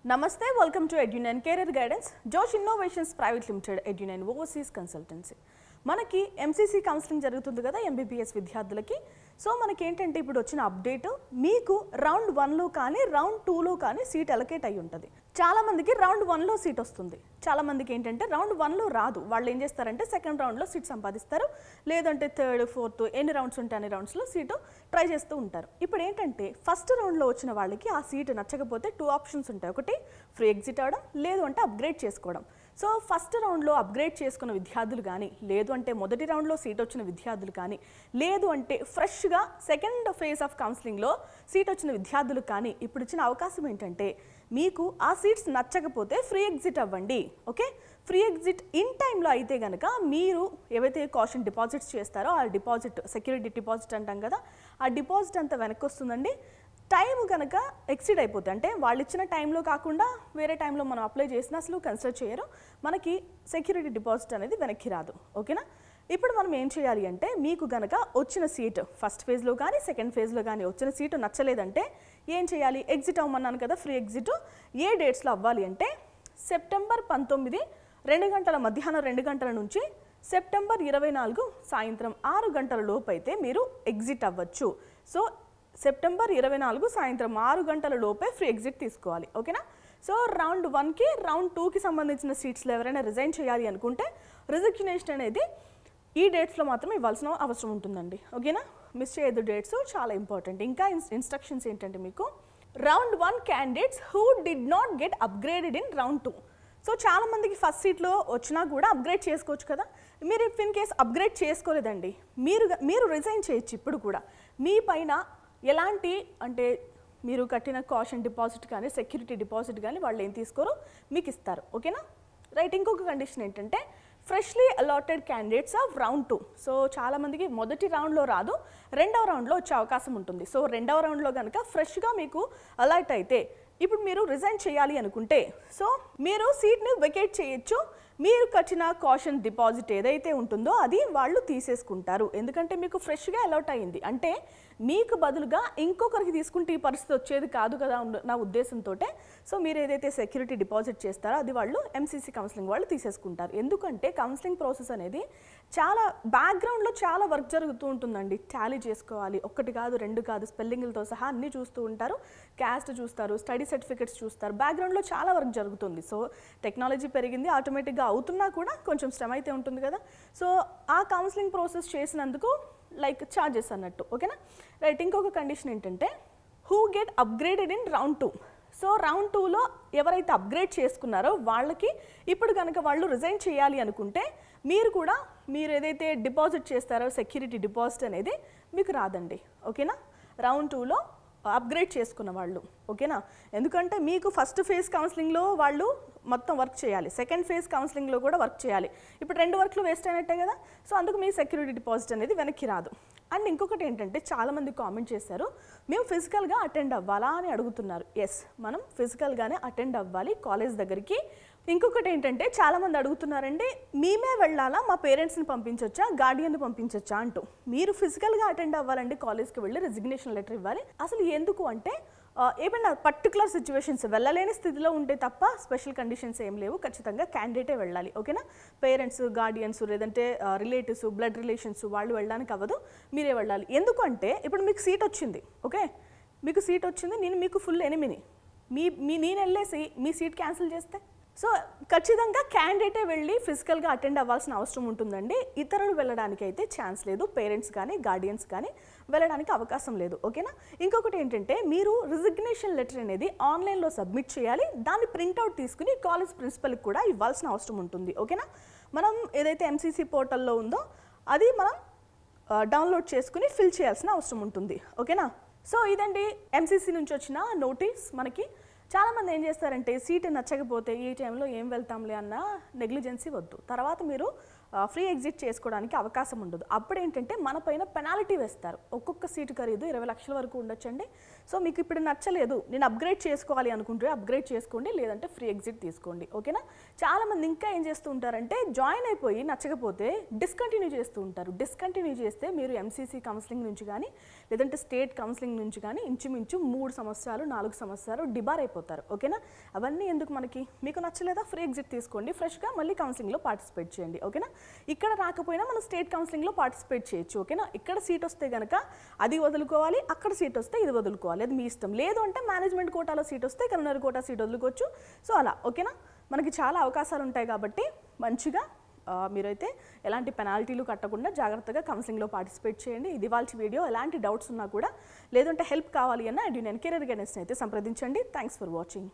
Namaste, welcome to EduNine Career Guidance, Josh Innovations Private Limited, EduNine Overseas Consultancy. మనకి MCC counselling జరుగుతుంది కదా MBBS విద్యార్థులకి. So మనకి ఏంటంటే ఇప్పుడు వచ్చిన అప్డేట్, మీకు రౌండ్ 1లో కానీ రౌండ్ 2లో కానీ సీట్ అలొకేట్ అయి ఉంటుంది. చాలా మందికి రౌండ్ 1లో సీట్ వస్తుంది, చాలా మందికి ఏంటంటే రౌండ్ 1లో రాదు. వాళ్ళు ఏం చేస్తారంటే సెకండ్ రౌండ్లో సీట్ సంపాదిస్తారు, లేదంటే థర్డ్ ఫోర్త్ ఎన్ని రౌండ్స్ ఉంటే అన్ని రౌండ్స్లో సీటు ట్రై చేస్తూ ఉంటారు. ఇప్పుడు ఏంటంటే ఫస్ట్ రౌండ్లో వచ్చిన వాళ్ళకి ఆ సీటు నచ్చకపోతే 2 ఆప్షన్స్ ఉంటాయి. ఒకటి ఫ్రీ ఎగ్జిట్ అవ్వడం, లేదు అంటే అప్గ్రేడ్ చేసుకోవడం. సో ఫస్ట్ రౌండ్లో అప్గ్రేడ్ చేసుకున్న విద్యార్థులు కానీ, లేదు అంటే మొదటి రౌండ్లో సీట్ వచ్చిన విద్యార్థులు కానీ, లేదు అంటే ఫ్రెష్గా సెకండ్ ఫేజ్ ఆఫ్ కౌన్సిలింగ్లో సీట్ వచ్చిన విద్యార్థులు కానీ ఇప్పుడు ఇచ్చిన అవకాశం ఏంటంటే మీకు ఆ సీట్స్ నచ్చకపోతే ఫ్రీ ఎగ్జిట్ అవ్వండి. ఓకే, ఫ్రీ ఎగ్జిట్ ఇన్ టైంలో అయితే కనుక మీరు ఏవైతే కాషన్ డిపాజిట్స్ చేస్తారో ఆ డిపాజిట్, సెక్యూరిటీ డిపాజిట్ అంటాం కదా, ఆ డిపాజిట్ అంతా వెనక్కి వస్తుందండి. టైం కనుక ఎక్సీడ్ అయిపోతుంది, అంటే వాళ్ళు ఇచ్చిన టైంలో కాకుండా వేరే టైంలో మనం అప్లై చేసినా అసలు కన్సిడర్ చేయరు, మనకి సెక్యూరిటీ డిపాజిట్ అనేది వెనక్కి రాదు. ఓకేనా, ఇప్పుడు మనం ఏం చేయాలి అంటే మీకు కనుక వచ్చిన సీట్ ఫస్ట్ ఫేజ్లో కానీ సెకండ్ ఫేజ్లో కానీ వచ్చిన సీటు నచ్చలేదంటే ఏం చేయాలి? ఎగ్జిట్ అవ్వమన్నాను కదా, ఫ్రీ ఎగ్జిట్ ఏ డేట్స్లో అవ్వాలి అంటే సెప్టెంబర్ 19 2 గంటల మధ్యాహ్నం 2 గంటల నుంచి సెప్టెంబర్ 24 సాయంత్రం 6 గంటల లోపు అయితే మీరు ఎగ్జిట్ అవ్వచ్చు. సో సెప్టెంబర్ 24 సాయంత్రం 6 గంటల లోపే ఫ్రీ ఎగ్జిట్ తీసుకోవాలి. ఓకేనా, సో రౌండ్ 1కి రౌండ్ 2కి సంబంధించిన సీట్స్లో ఎవరైనా రిజైన్ చేయాలి అనుకుంటే రిజిగ్నేషన్ అనేది ఈ డేట్స్లో మాత్రం ఇవ్వాల్సిన అవసరం ఉంటుందండి. ఓకేనా, మిస్ చేయొద్దు, డేట్స్ చాలా ఇంపార్టెంట్. ఇంకా ఇన్స్ట్రక్షన్స్ ఏంటంటే మీకు round 1 candidates who did not get upgraded in round 2. So చాలా మందికి ఫస్ట్ సీట్లో వచ్చినా కూడా అప్గ్రేడ్ చేసుకోవచ్చు కదా. మీరు ఇఫ్ ఇన్ కేస్ అప్గ్రేడ్ చేసుకోలేదండి, మీరు రిజైన్ చేయొచ్చు. ఇప్పుడు కూడా మీ పైన ఎలాంటి అంటే మీరు కట్టిన కాషన్ డిపాజిట్ కానీ సెక్యూరిటీ డిపాజిట్ కానీ వాళ్ళు ఏం తీసుకోరు, మీకు ఇస్తారు. ఓకేనా, రైట్. ఇంకొక కండిషన్ ఏంటంటే freshly allotted candidates of round 2. So చాలామందికి మొదటి రౌండ్లో రాదు, రెండవ రౌండ్లో వచ్చే అవకాశం ఉంటుంది. సో రెండవ రౌండ్లో కనుక ఫ్రెష్గా మీకు అలాట్ అయితే ఇప్పుడు మీరు రిజైన్ చేయాలి అనుకుంటే సో మీరు సీట్ని వెకేట్ చేయొచ్చు. మీరు కట్టిన కాషన్ డిపాజిట్ ఏదైతే ఉంటుందో అది వాళ్ళు తీసేసుకుంటారు, ఎందుకంటే మీకు ఫ్రెష్గా అలాట్ అయ్యింది. అంటే మీకు బదులుగా ఇంకొకరికి తీసుకుంటే ఈ పరిస్థితి వచ్చేది కాదు కదా నా ఉద్దేశంతో. సో మీరు ఏదైతే సెక్యూరిటీ డిపాజిట్ చేస్తారో అది వాళ్ళు ఎంసీసీ కౌన్సిలింగ్ వాళ్ళు తీసేసుకుంటారు. ఎందుకంటే కౌన్సిలింగ్ ప్రాసెస్ అనేది చాలా బ్యాక్గ్రౌండ్లో చాలా వర్క్ జరుగుతూ ఉంటుందండి. టాలీ చేసుకోవాలి, ఒకటి కాదు రెండు కాదు, స్పెల్లింగ్లతో సహా అన్నీ చూస్తూ ఉంటారు, క్యాస్ట్ చూస్తారు, స్టడీ సర్టిఫికెట్స్ చూస్తారు, బ్యాక్గ్రౌండ్లో చాలా వర్క్ జరుగుతుంది. సో టెక్నాలజీ పెరిగింది, ఆటోమేటిక్గా అవుతున్నా కూడా కొంచెం శ్రమ అయితే ఉంటుంది కదా. సో ఆ కౌన్సిలింగ్ ప్రాసెస్ చేసినందుకు లైక్ ఛార్జెస్ అన్నట్టు. ఓకేనా, రైట్. ఇంకొక కండిషన్ ఏంటంటే who get upgraded in round 2. So round 2లో ఎవరైతే అప్గ్రేడ్ చేసుకున్నారో వాళ్ళకి ఇప్పుడు కనుక వాళ్ళు రిజైన్ చేయాలి అనుకుంటే మీరు ఏదైతే డిపాజిట్ చేస్తారో సెక్యూరిటీ డిపాజిట్ అనేది మీకు రాదండి. ఓకేనా, రౌండ్ 2లో అప్గ్రేడ్ చేసుకున్న వాళ్ళు. ఓకేనా, ఎందుకంటే మీకు ఫస్ట్ ఫేజ్ కౌన్సిలింగ్లో వాళ్ళు మొత్తం వర్క్ చేయాలి, సెకండ్ ఫేజ్ కౌన్సిలింగ్లో కూడా వర్క్ చేయాలి. ఇప్పుడు 2 వర్క్లు వేస్ట్ అయినట్టే కదా. సో అందుకు మీ సెక్యూరిటీ డిపాజిట్ అనేది వెనక్కి రాదు. అండ్ ఇంకొకటి ఏంటంటే చాలామంది కామెంట్ చేశారు, మేము ఫిజికల్గా అటెండ్ అవ్వాలా అని అడుగుతున్నారు. ఎస్, మనం ఫిజికల్గానే అటెండ్ అవ్వాలి కాలేజ్ దగ్గరికి. ఇంకొకటి ఏంటంటే చాలామంది అడుగుతున్నారండి, మేమే వెళ్ళాలా, మా పేరెంట్స్ని పంపించవచ్చా, గార్డియన్ని పంపించవచ్చా అంటూ. మీరు ఫిజికల్గా అటెండ్ అవ్వాలండి, కాలేజ్కి వెళ్ళి రెసిగ్నేషన్ లెటర్ ఇవ్వాలి. అసలు ఎందుకు అంటే ఏమైనా పర్టికులర్ సిచ్యువేషన్స్ వెళ్ళలేని స్థితిలో ఉంటే తప్ప స్పెషల్ కండిషన్స్ ఏం లేవు, ఖచ్చితంగా క్యాండిడేటే వెళ్ళాలి. ఓకేనా, పేరెంట్స్, గార్డియన్స్ లేదంటే రిలేటివ్స్, బ్లడ్ రిలేషన్స్ వాళ్ళు వెళ్ళడానికి అవ్వదు, మీరే వెళ్ళాలి. ఎందుకంటే ఇప్పుడు మీకు సీట్ వచ్చింది, ఓకే, మీకు సీట్ వచ్చింది, నేను మీకు ఫుల్ ఎనిమిని, నేను వెళ్ళేసి మీ సీట్ క్యాన్సిల్ చేస్తే సో ఖచ్చితంగా క్యాండిడేటే వెళ్ళి ఫిజికల్గా అటెండ్ అవ్వాల్సిన అవసరం ఉంటుందండి. ఇతరులు వెళ్ళడానికి అయితే ఛాన్స్ లేదు, పేరెంట్స్ కానీ గార్డియన్స్ కానీ వెళ్ళడానికి అవకాశం లేదు. ఓకేనా, ఇంకొకటి ఏంటంటే మీరు రిజిగ్నేషన్ లెటర్ అనేది ఆన్లైన్లో సబ్మిట్ చేయాలి, దాన్ని ప్రింట్అవుట్ తీసుకుని కాలేజ్ ప్రిన్సిపల్కి కూడా ఇవ్వాల్సిన అవసరం ఉంటుంది. ఓకేనా, మనం ఏదైతే ఎంసీసీ పోర్టల్లో ఉందో అది మనం డౌన్లోడ్ చేసుకుని ఫిల్ చేయాల్సిన అవసరం ఉంటుంది. ఓకేనా, సో ఇదండి ఎంసీసీ నుంచి వచ్చిన నోటీస్. మనకి చాలామంది ఏం చేస్తారంటే సీట్ నచ్చకపోతే ఈ టైంలో ఏం వెళ్తాంలే అన్న నెగ్లిజెన్సీ వద్దు. తర్వాత మీరు ఫ్రీ ఎగ్జిట్ చేసుకోవడానికి అవకాశం ఉండదు. అప్పుడు ఏంటంటే మన పైన పెనాల్టీ వేస్తారు. ఒక్కొక్క సీటు ఖరీదు 20 లక్షల వరకు ఉండొచ్చండి. సో మీకు ఇప్పుడు నచ్చలేదు, నేను అప్గ్రేడ్ చేసుకోవాలి అనుకుంటే అప్గ్రేడ్ చేసుకోండి, లేదంటే ఫ్రీ ఎగ్జిట్ తీసుకోండి. ఓకేనా? చాలామంది ఇంకా ఏం చేస్తూ ఉంటారంటే జాయిన్ అయిపోయి నచ్చకపోతే డిస్కంటిన్యూ చేస్తూ ఉంటారు. డిస్కంటిన్యూ చేస్తే మీరు ఎంసీసీ కౌన్సిలింగ్ నుంచి కానీ లేదంటే స్టేట్ కౌన్సిలింగ్ నుంచి కానీ ఇంచుమించు 3 సంవత్సరాలు 4 సంవత్సరాలు డిబార్ అయిపోతారు. ఓకేనా? అవన్నీ ఎందుకు మనకి? మీకు నచ్చలేదా ఫ్రీ ఎగ్జిట్ తీసుకోండి, ఫ్రెష్గా మళ్ళీ కౌన్సిలింగ్లో పార్టిసిపేట్ చేయండి. ఓకేనా? ఇక్కడ రాకపోయినా మనం స్టేట్ కౌన్సిలింగ్లో పార్టిసిపేట్ చేయొచ్చు. ఓకేనా? ఇక్కడ సీట్ వస్తే కనుక అది వదులుకోవాలి, అక్కడ సీట్ వస్తే ఇది వదులుకోవాలి, అది మీ ఇష్టం. లేదు అంటే మేనేజ్మెంట్ కోటాలో సీట్ వస్తే కరీంనగర్ కోటా సీట్ వదులుకోవచ్చు. సో అలా. ఓకేనా? మనకి చాలా అవకాశాలు ఉంటాయి కాబట్టి మంచిగా మీరైతే ఎలాంటి పెనాల్టీలు కట్టకుండా జాగ్రత్తగా కౌన్సిలింగ్లో పార్టిసిపేట్ చేయండి. ఇది వాళ్ళ వీడియో. ఎలాంటి డౌట్స్ ఉన్నా కూడా లేదంటే హెల్ప్ కావాలి అన్న ఎడ్యునైన్ కెరీర్ గైడెన్స్ని అయితే సంప్రదించండి. Thanks for watching.